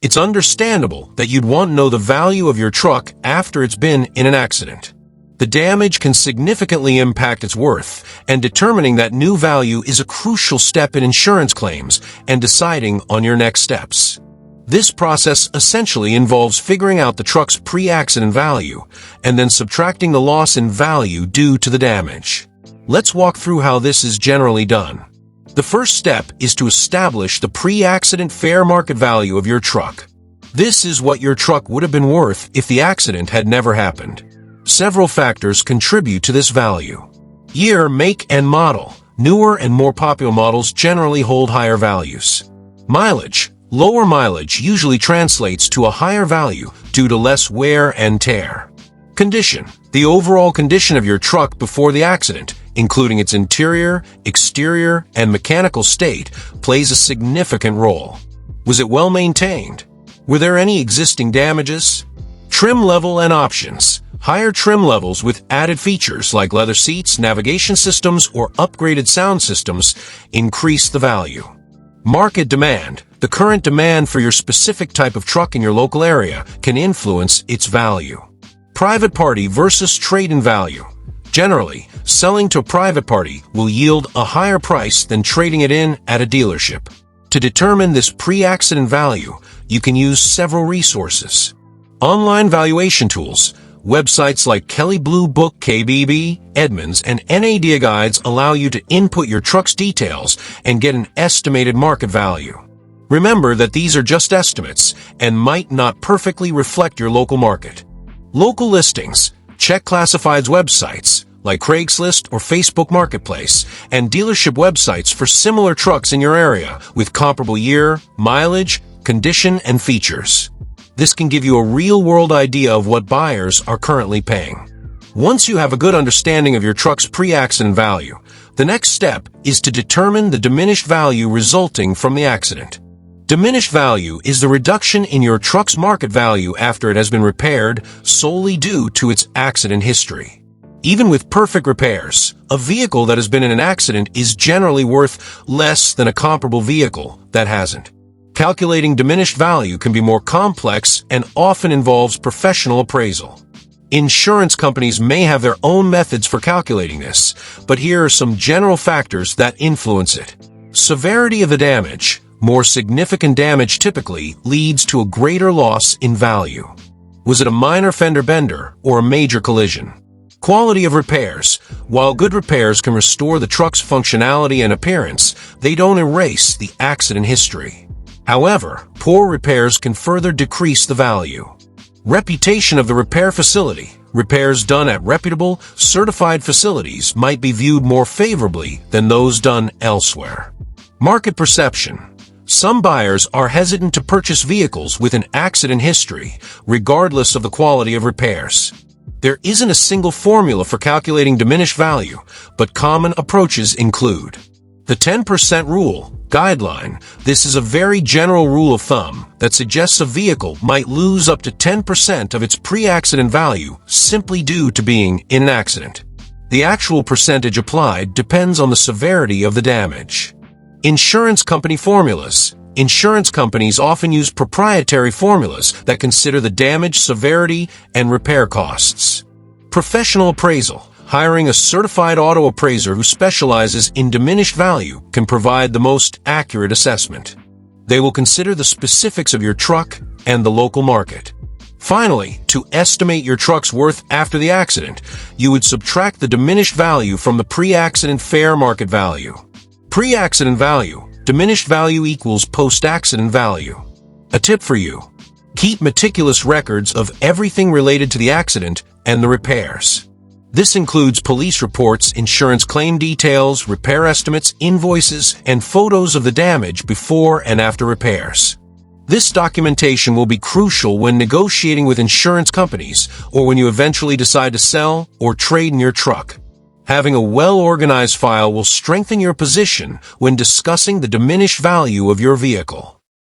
It's understandable that you'd want to know the value of your truck after it's been in an accident. The damage can significantly impact its worth, and determining that new value is a crucial step in insurance claims and deciding on your next steps. This process essentially involves figuring out the truck's pre-accident value and then subtracting the loss in value due to the damage. Let's walk through how this is generally done. The first step is to establish the pre-accident fair market value of your truck. This is what your truck would have been worth if the accident had never happened. Several factors contribute to this value. Year, make, and model. Newer and more popular models generally hold higher values. Mileage. Lower mileage usually translates to a higher value due to less wear and tear. Condition. The overall condition of your truck before the accident, including its interior, exterior, and mechanical state, plays a significant role. Was it well maintained? Were there any existing damages? Trim level and options. Higher trim levels with added features like leather seats, navigation systems, or upgraded sound systems increase the value. Market demand. The current demand for your specific type of truck in your local area can influence its value. Private party versus trade-in value. Generally, selling to a private party will yield a higher price than trading it in at a dealership. To determine this pre-accident value, you can use several resources. Online valuation tools. Websites like Kelley Blue Book, KBB, Edmunds, and NADA Guides allow you to input your truck's details and get an estimated market value. Remember that these are just estimates and might not perfectly reflect your local market. Local listings. Check classifieds websites like Craigslist or Facebook Marketplace and dealership websites for similar trucks in your area with comparable year, mileage, condition, and features. This can give you a real-world idea of what buyers are currently paying. Once you have a good understanding of your truck's pre-accident value, the next step is to determine the diminished value resulting from the accident. Diminished value is the reduction in your truck's market value after it has been repaired solely due to its accident history. Even with perfect repairs, a vehicle that has been in an accident is generally worth less than a comparable vehicle that hasn't. Calculating diminished value can be more complex and often involves professional appraisal. Insurance companies may have their own methods for calculating this, but here are some general factors that influence it. Severity of the damage. More significant damage typically leads to a greater loss in value. Was it a minor fender bender or a major collision? Quality of repairs. While good repairs can restore the truck's functionality and appearance, they don't erase the accident history. However, poor repairs can further decrease the value. Reputation of the repair facility. Repairs done at reputable, certified facilities might be viewed more favorably than those done elsewhere. Market perception. Some buyers are hesitant to purchase vehicles with an accident history, regardless of the quality of repairs. There isn't a single formula for calculating diminished value, but common approaches include the 10% rule. Guideline. This is a very general rule of thumb that suggests a vehicle might lose up to 10% of its pre-accident value simply due to being in an accident. The actual percentage applied depends on the severity of the damage. Insurance company formulas. Insurance companies often use proprietary formulas that consider the damage severity and repair costs. Professional appraisal. Hiring a certified auto appraiser who specializes in diminished value can provide the most accurate assessment. They will consider the specifics of your truck and the local market. Finally, to estimate your truck's worth after the accident, you would subtract the diminished value from the pre-accident fair market value. Pre-accident value. Diminished value equals post-accident value. A tip for you. Keep meticulous records of everything related to the accident and the repairs. This includes police reports, insurance claim details, repair estimates, invoices, and photos of the damage before and after repairs. This documentation will be crucial when negotiating with insurance companies or when you eventually decide to sell or trade in your truck. Having a well-organized file will strengthen your position when discussing the diminished value of your vehicle.